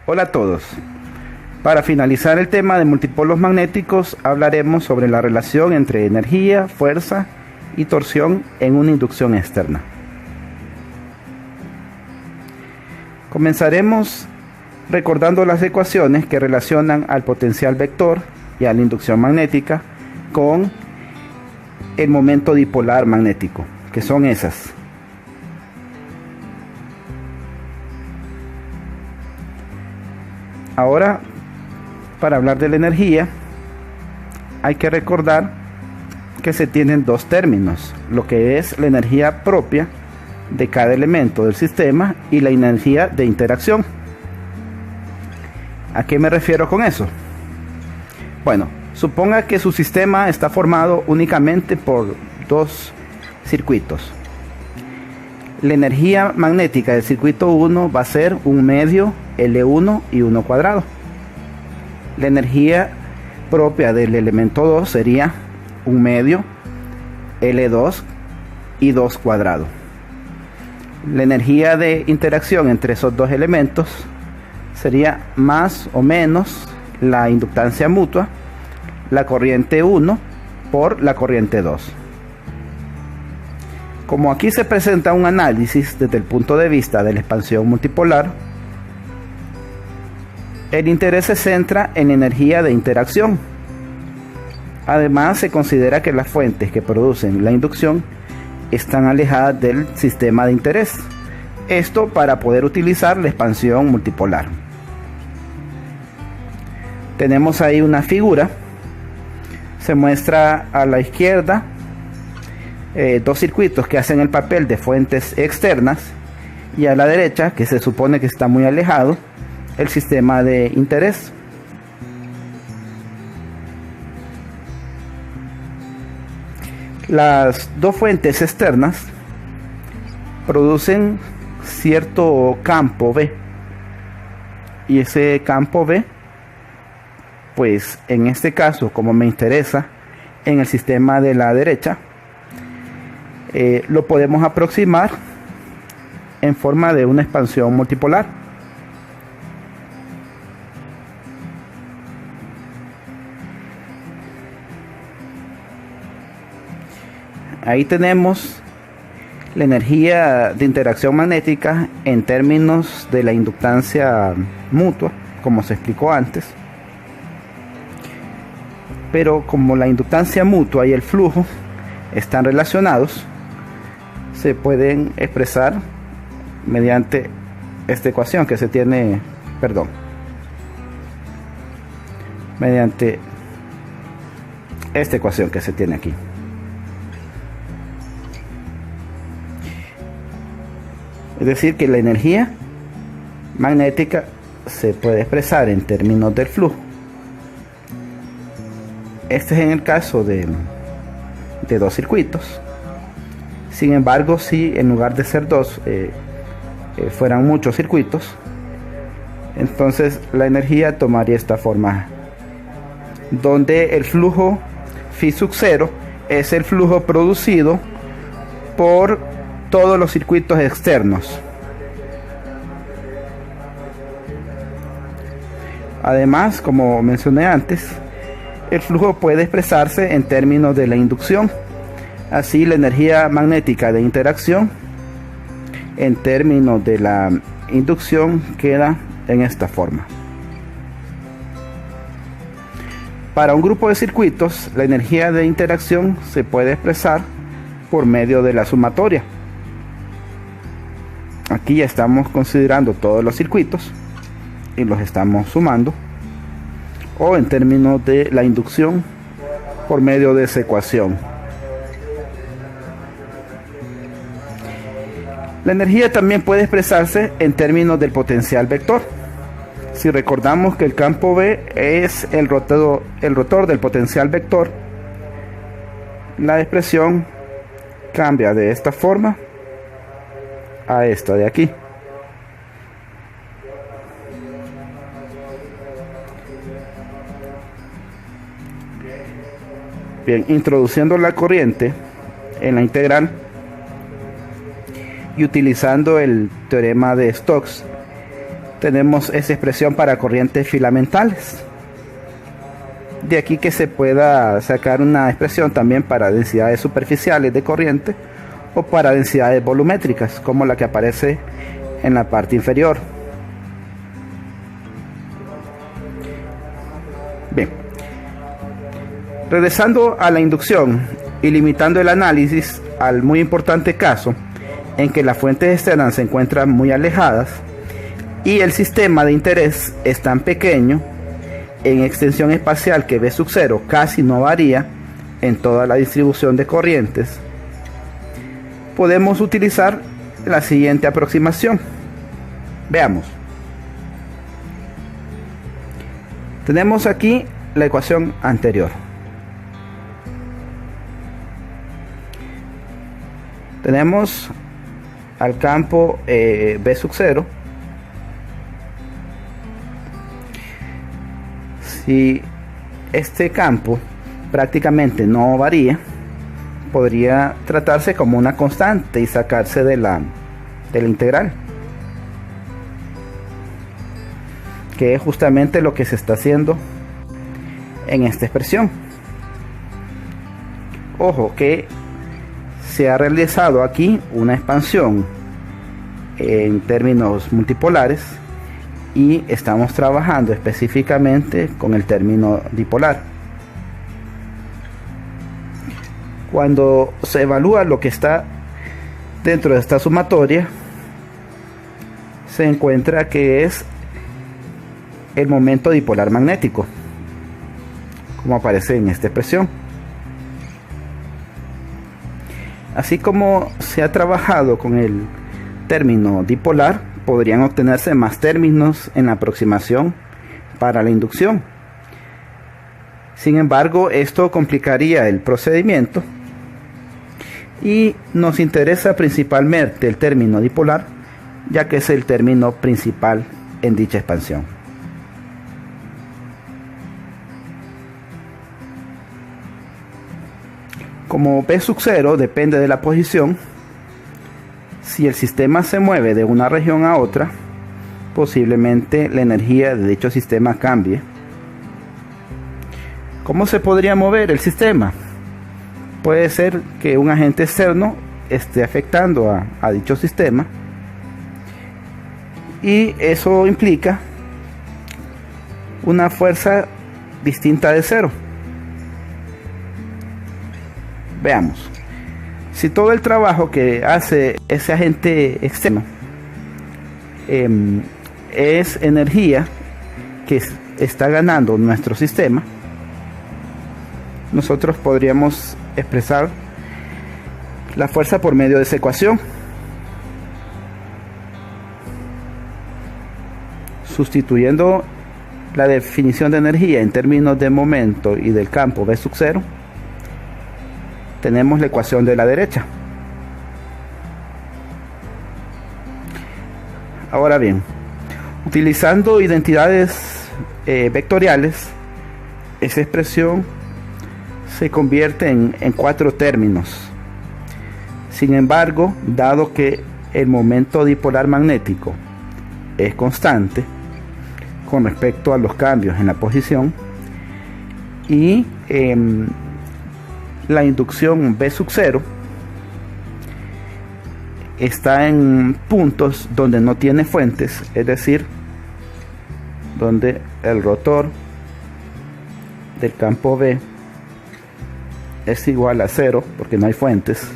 Hola a todos. Para finalizar el tema de multipolos magnéticos, hablaremos sobre la relación entre energía, fuerza y torsión en una inducción externa. Comenzaremos recordando las ecuaciones que relacionan al potencial vector y a la inducción magnética con el momento dipolar magnético, que son esas. Ahora, para hablar de la energía, hay que recordar que se tienen dos términos, lo que es la energía propia de cada elemento del sistema y la energía de interacción. ¿A qué me refiero con eso? Bueno, suponga que su sistema está formado únicamente por dos circuitos. La energía magnética del circuito 1 va a ser un medio L1 y 1 cuadrado. La energía propia del elemento 2 sería un medio L2 y 2 cuadrado. La energía de interacción entre esos dos elementos sería más o menos la inductancia mutua, la corriente 1 por la corriente 2. Como aquí se presenta un análisis desde el punto de vista de la expansión multipolar, el interés se centra en energía de interacción. Además, se considera que las fuentes que producen la inducción están alejadas del sistema de interés. Esto para poder utilizar la expansión multipolar. Tenemos ahí una figura. Se muestra a la izquierda dos circuitos que hacen el papel de fuentes externas, y a la derecha, que se supone que está muy alejado, el sistema de interés. Las dos fuentes externas producen cierto campo B, y ese campo B, pues en este caso, como me interesa en el sistema de la derecha, lo podemos aproximar en forma de una expansión multipolar. Ahí tenemos la energía de interacción magnética en términos de la inductancia mutua, como se explicó antes. Pero como la inductancia mutua y el flujo están relacionados, se pueden expresar mediante esta ecuación que se tiene, mediante esta ecuación que se tiene aquí. Es decir, que la energía magnética se puede expresar en términos del flujo. Este es en el caso de dos circuitos. Sin embargo, si en lugar de ser dos fueran muchos circuitos, entonces la energía tomaría esta forma, donde el flujo phi sub 0 es el flujo producido por todos los circuitos externos. Además, como mencioné antes, el flujo puede expresarse en términos de la inducción. Así, la energía magnética de interacción en términos de la inducción queda en esta forma. Para un grupo de circuitos, la energía de interacción se puede expresar por medio de la sumatoria. Aquí ya estamos considerando todos los circuitos y los estamos sumando, o en términos de la inducción por medio de esa ecuación. La energía también puede expresarse en términos del potencial vector. Si recordamos que el campo B es el rotor del potencial vector, la expresión cambia de esta forma a esta de aquí. Bien, introduciendo la corriente en la integral y utilizando el teorema de Stokes, tenemos esa expresión para corrientes filamentales. De aquí que se pueda sacar una expresión también para densidades superficiales de corriente o para densidades volumétricas, como la que aparece en la parte inferior. Bien, regresando a la inducción y limitando el análisis al muy importante caso en que las fuentes externas se encuentran muy alejadas y el sistema de interés es tan pequeño en extensión espacial que V sub 0 casi no varía en toda la distribución de corrientes, podemos utilizar la siguiente aproximación. Veamos. Tenemos aquí la ecuación anterior. Tenemos al campo V sub 0. Si este campo prácticamente no varía, podría tratarse como una constante y sacarse de la integral, que es justamente lo que se está haciendo en esta expresión. Ojo que se ha realizado aquí una expansión en términos multipolares y estamos trabajando específicamente con el término dipolar. Cuando se evalúa lo que está dentro de esta sumatoria, se encuentra que es el momento dipolar magnético, como aparece en esta expresión. Así como se ha trabajado con el término dipolar, podrían obtenerse más términos en la aproximación para la inducción. Sin embargo, esto complicaría el procedimiento y nos interesa principalmente el término dipolar, ya que es el término principal en dicha expansión. Como V sub 0 depende de la posición, si el sistema se mueve de una región a otra, posiblemente la energía de dicho sistema cambie. ¿Cómo se podría mover el sistema? Puede ser que un agente externo esté afectando a dicho sistema y eso implica una fuerza distinta de cero. Veamos. Si todo el trabajo que hace ese agente externo es energía que está ganando nuestro sistema, nosotros podríamos expresar la fuerza por medio de esa ecuación, sustituyendo la definición de energía en términos de momento y del campo V sub 0. Tenemos la ecuación de la derecha. Ahora bien, utilizando identidades vectoriales, esa expresión se convierte en 4 términos. Sin embargo, dado que el momento dipolar magnético es constante con respecto a los cambios en la posición y la inducción V sub 0 está en puntos donde no tiene fuentes, es decir, donde el rotor del campo V es igual a 0 porque no hay fuentes.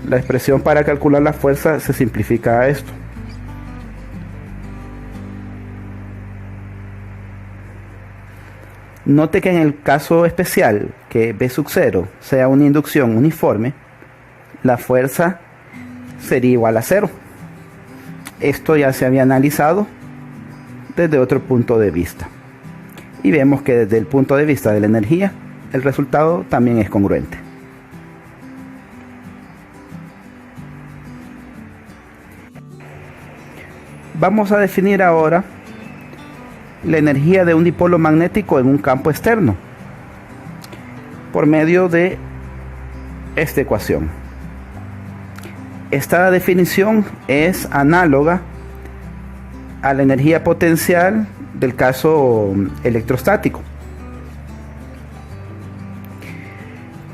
La expresión para calcular la fuerza se simplifica a esto. Note que en el caso especial que V sub 0 sea una inducción uniforme, la fuerza sería igual a 0. Esto ya se había analizado desde otro punto de vista. Y vemos que desde el punto de vista de la energía, el resultado también es congruente. Vamos a definir ahora la energía de un dipolo magnético en un campo externo por medio de esta ecuación. Esta definición es análoga a la energía potencial del caso electrostático.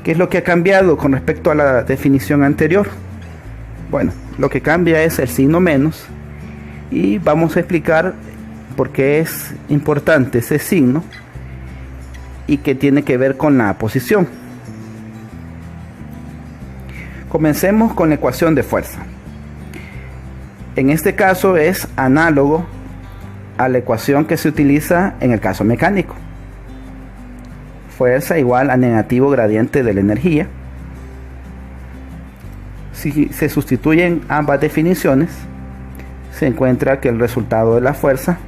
¿Qué es lo que ha cambiado con respecto a la definición anterior? Bueno, lo que cambia es el signo menos, y vamos a explicar por qué es importante ese signo y qué tiene que ver con la posición. Comencemos con la ecuación de fuerza. En este caso es análogo a la ecuación que se utiliza en el caso mecánico. Fuerza igual a negativo gradiente de la energía. Si se sustituyen ambas definiciones, se encuentra que el resultado de la fuerza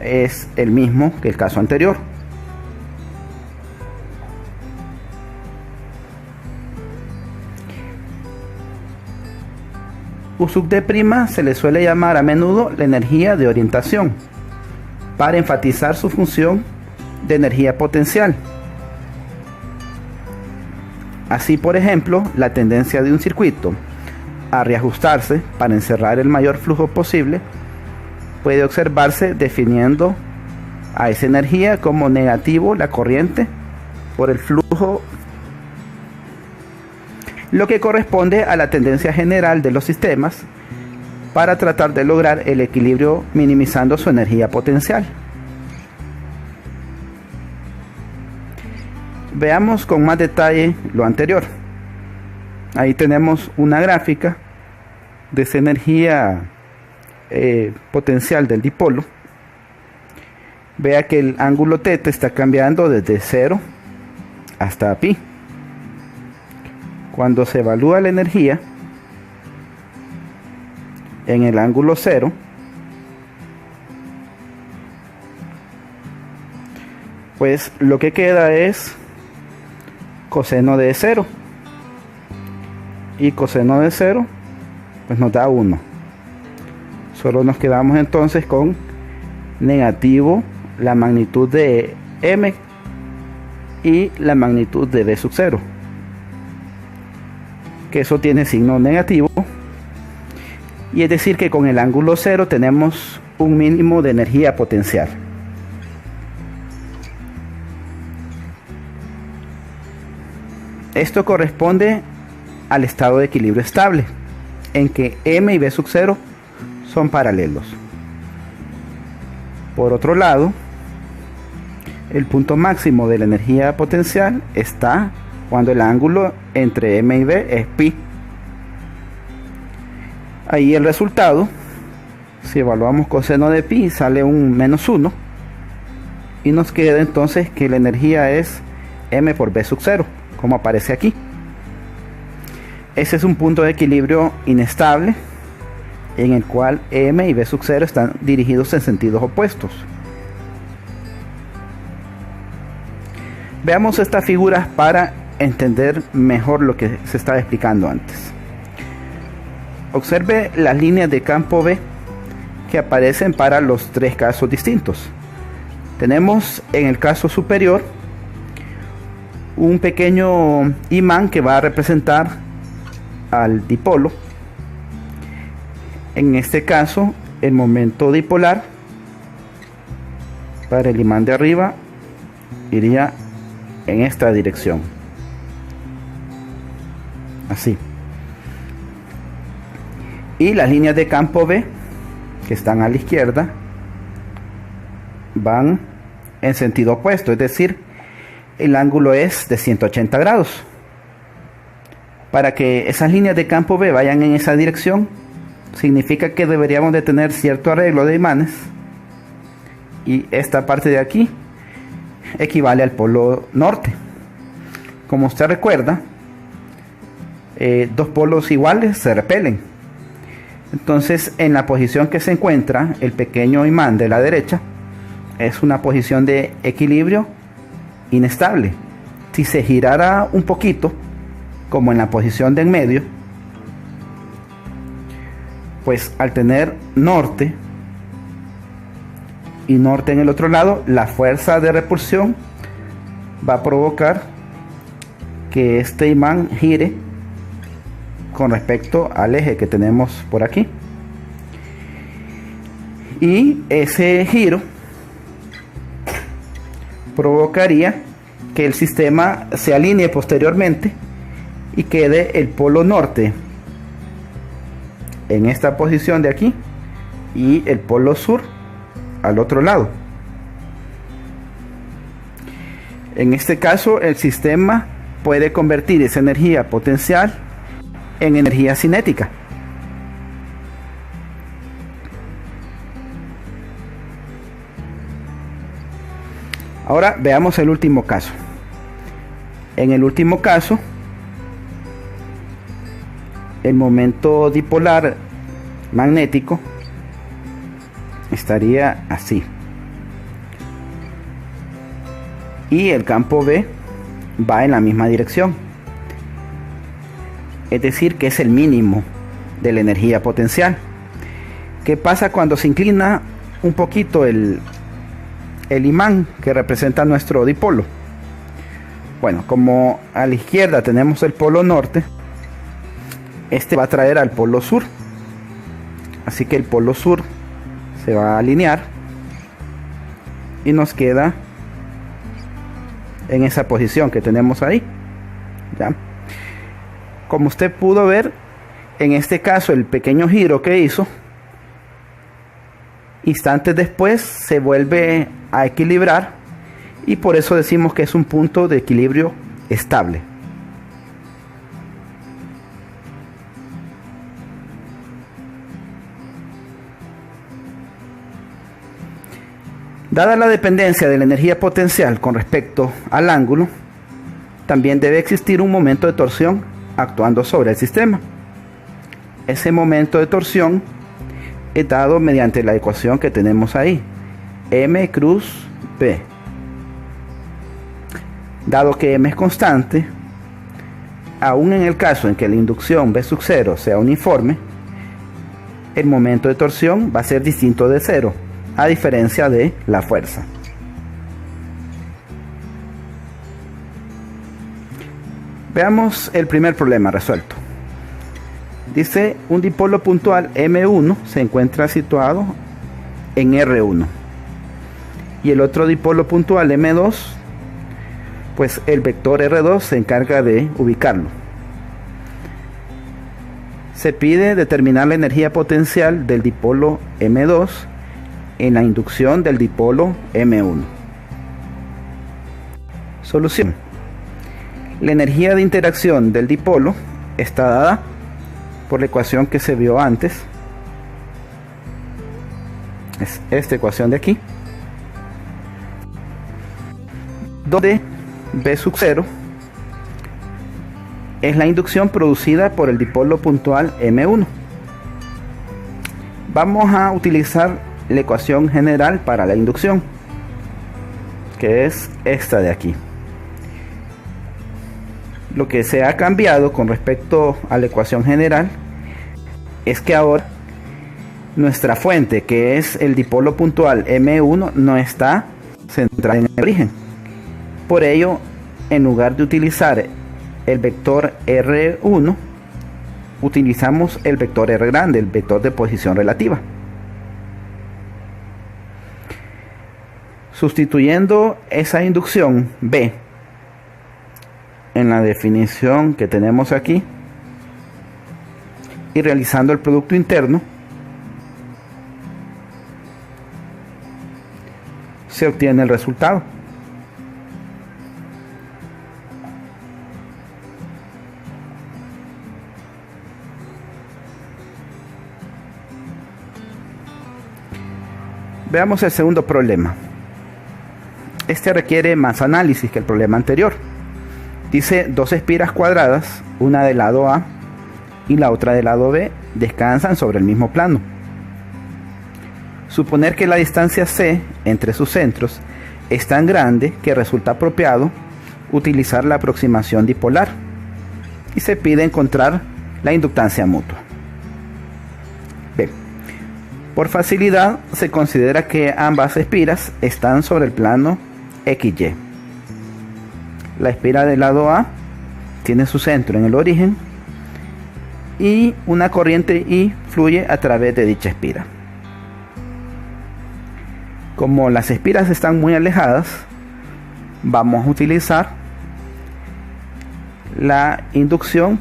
es el mismo que el caso anterior. U sub d' se le suele llamar a menudo la energía de orientación, para enfatizar su función de energía potencial. Así, por ejemplo, la tendencia de un circuito a reajustarse para encerrar el mayor flujo posible puede observarse definiendo a esa energía como negativo la corriente por el flujo, lo que corresponde a la tendencia general de los sistemas para tratar de lograr el equilibrio minimizando su energía potencial. Veamos con más detalle lo anterior. Ahí tenemos una gráfica de esa energía potencial del dipolo. Vea que el ángulo θ está cambiando desde 0 hasta pi. Cuando se evalúa la energía en el ángulo 0, pues lo que queda es coseno de 0, y coseno de 0 pues nos da 1. Solo nos quedamos entonces con negativo la magnitud de m y la magnitud de b sub 0, que eso tiene signo negativo, y es decir que con el ángulo 0 tenemos un mínimo de energía potencial. Esto corresponde al estado de equilibrio estable, en que m y b sub 0 son paralelos. Por otro lado, el punto máximo de la energía potencial está cuando el ángulo entre m y b es pi. Ahí el resultado, si evaluamos coseno de pi, sale un menos 1, y nos queda entonces que la energía es m por b sub 0, como aparece aquí. Ese es un punto de equilibrio inestable, en el cual m y b sub 0 están dirigidos en sentidos opuestos. Veamos estas figuras para entender mejor lo que se estaba explicando antes. Observe las líneas de campo B que aparecen para los tres casos distintos. Tenemos en el caso superior un pequeño imán que va a representar al dipolo. En este caso, el momento dipolar para el imán de arriba iría en esta dirección, así. Y las líneas de campo B que están a la izquierda van en sentido opuesto, es decir, el ángulo es de 180 grados. Para que esas líneas de campo B vayan en esa dirección, significa que deberíamos de tener cierto arreglo de imanes, y esta parte de aquí equivale al polo norte. Como usted recuerda, dos polos iguales se repelen. Entonces, en la posición que se encuentra el pequeño imán de la derecha, es una posición de equilibrio inestable. Si se girara un poquito, como en la posición de en medio, pues al tener norte y norte en el otro lado, la fuerza de repulsión va a provocar que este imán gire con respecto al eje que tenemos por aquí. Y ese giro provocaría que el sistema se alinee posteriormente y quede el polo norte en esta posición de aquí y el polo sur al otro lado. En este caso, el sistema puede convertir esa energía potencial en energía cinética. Ahora veamos el último caso. En el último caso, el momento dipolar magnético estaría así. Y el campo B va en la misma dirección. Es decir, que es el mínimo de la energía potencial. ¿Qué pasa cuando se inclina un poquito el imán que representa nuestro dipolo? Bueno, como a la izquierda tenemos el polo norte, este va a traer al polo sur. Así que el polo sur se va a alinear y nos queda en esa posición que tenemos ahí. ¿Ya? Como usted pudo ver, en este caso el pequeño giro que hizo, instantes después se vuelve a equilibrar y por eso decimos que es un punto de equilibrio estable. Dada la dependencia de la energía potencial con respecto al ángulo, también debe existir un momento de torsión actuando sobre el sistema. Ese momento de torsión es dado mediante la ecuación que tenemos ahí, M cruz B. Dado que M es constante, aun en el caso en que la inducción B sub 0 sea uniforme, el momento de torsión va a ser distinto de cero, a diferencia de la fuerza. Veamos el primer problema resuelto. Dice, un dipolo puntual M1 se encuentra situado en R1 y el otro dipolo puntual M2, pues el vector R2 se encarga de ubicarlo. Se pide determinar la energía potencial del dipolo M2 en la inducción del dipolo M1. Solución. La energía de interacción del dipolo está dada por la ecuación que se vio antes. Es esta ecuación de aquí, donde B sub 0 es la inducción producida por el dipolo puntual M1. Vamos a utilizar la ecuación general para la inducción, que es esta de aquí. Lo que se ha cambiado con respecto a la ecuación general es que ahora nuestra fuente, que es el dipolo puntual M1, no está centrada en el origen. Por ello, en lugar de utilizar el vector R1, utilizamos el vector R grande, el vector de posición relativa. Sustituyendo esa inducción B en la definición que tenemos aquí y realizando el producto interno, se obtiene el resultado. Veamos el segundo problema. Este requiere más análisis que el problema anterior. Dice, dos espiras cuadradas, una del lado A y la otra del lado B, descansan sobre el mismo plano. Suponer que la distancia C entre sus centros es tan grande que resulta apropiado utilizar la aproximación dipolar y se pide encontrar la inductancia mutua. Bien. Por facilidad se considera que ambas espiras están sobre el plano XY. La espira del lado A tiene su centro en el origen y una corriente I fluye a través de dicha espira. Como las espiras están muy alejadas, vamos a utilizar la inducción,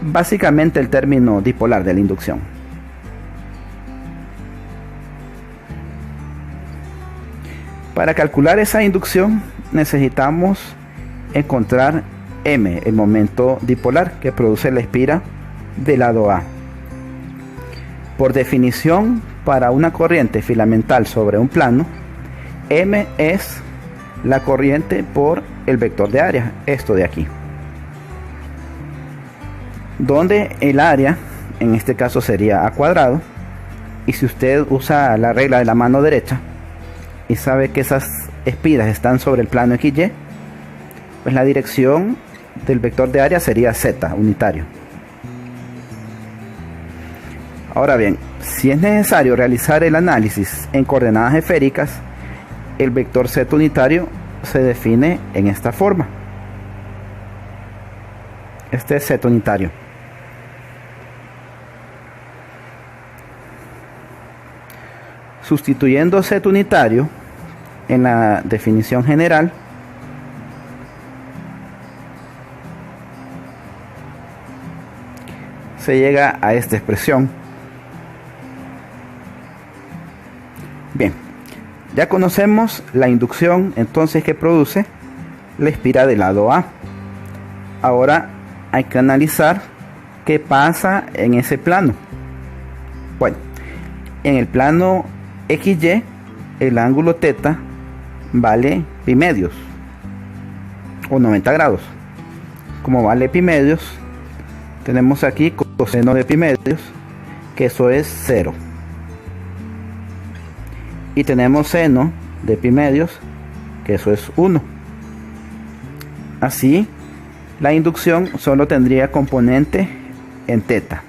básicamente el término dipolar de la inducción. Para calcular esa inducción necesitamos encontrar M, el momento dipolar que produce la espira del lado A. Por definición, para una corriente filamental sobre un plano, M es la corriente por el vector de área, esto de aquí, donde el área en este caso sería A cuadrado, y si usted usa la regla de la mano derecha y sabe que esas espiras están sobre el plano XY, pues la dirección del vector de área sería Z unitario. Ahora bien, si es necesario realizar el análisis en coordenadas esféricas, el vector Z unitario se define en esta forma. Este es Z unitario. Sustituyendo Z unitario en la definición general, se llega a esta expresión. Bien, ya conocemos la inducción entonces que produce la espira del lado A. Ahora hay que analizar qué pasa en ese plano. Bueno, en el plano XY el ángulo θ vale pi medios o 90 grados. Como vale pi medios, tenemos aquí coseno de pi medios, que eso es 0. Y tenemos seno de pi medios, que eso es 1. Así, la inducción solo tendría componente en θ.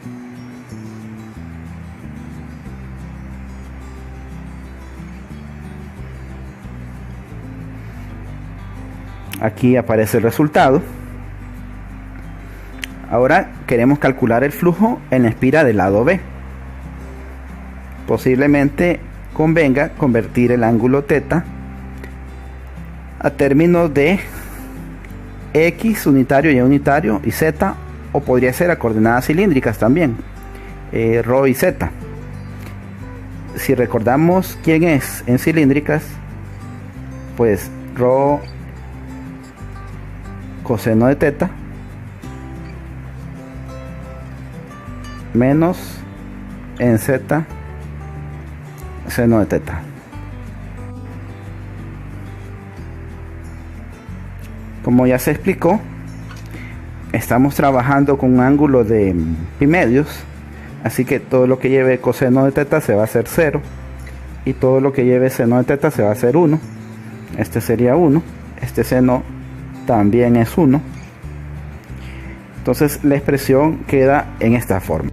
Aquí aparece el resultado. Ahora queremos calcular el flujo en la espira del lado B. Posiblemente convenga convertir el ángulo θ a términos de X unitario, Y unitario y Z, o podría ser a coordenadas cilíndricas también, ρ y Z. Si recordamos quién es en cilíndricas, pues ρ coseno de θ menos en Z seno de θ. Como ya se explicó, estamos trabajando con un ángulo de pi medios, así que todo lo que lleve coseno de θ se va a hacer 0 y todo lo que lleve seno de θ se va a hacer 1. Este sería 1, este seno también es 1. Entonces la expresión queda en esta forma.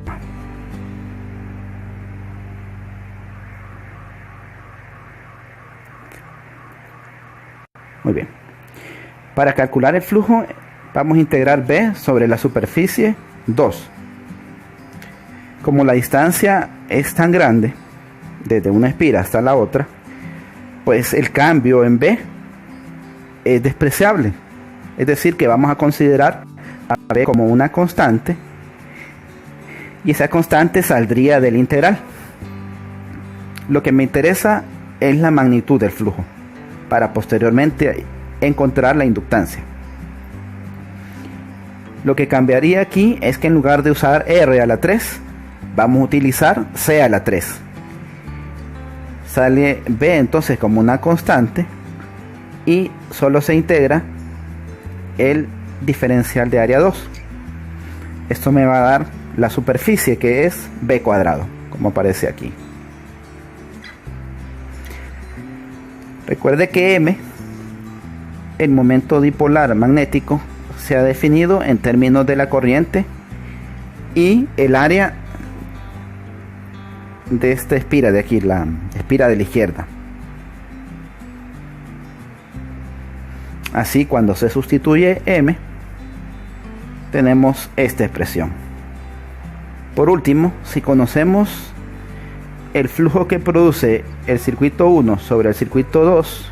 Muy bien. Para calcular el flujo vamos a integrar B sobre la superficie 2. Como la distancia es tan grande, desde una espira hasta la otra, pues el cambio en B es despreciable. Es decir, que vamos a considerar a B como una constante, y esa constante saldría del integral. Lo que me interesa es la magnitud del flujo, para posteriormente encontrar la inductancia. Lo que cambiaría aquí es que en lugar de usar R a la 3, vamos a utilizar C a la 3. Sale B entonces como una constante y solo se integra el diferencial de área 2. Esto me va a dar la superficie, que es B cuadrado, como aparece aquí. Recuerde que M, el momento dipolar magnético, se ha definido en términos de la corriente y el área de esta espira de aquí, la espira de la izquierda. Así, cuando se sustituye M, tenemos esta expresión. Por último, si conocemos el flujo que produce el circuito 1 sobre el circuito 2,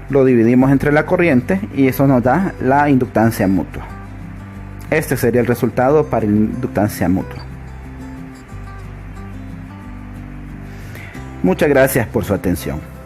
lo dividimos entre la corriente y eso nos da la inductancia mutua. Este sería el resultado para la inductancia mutua. Muchas gracias por su atención.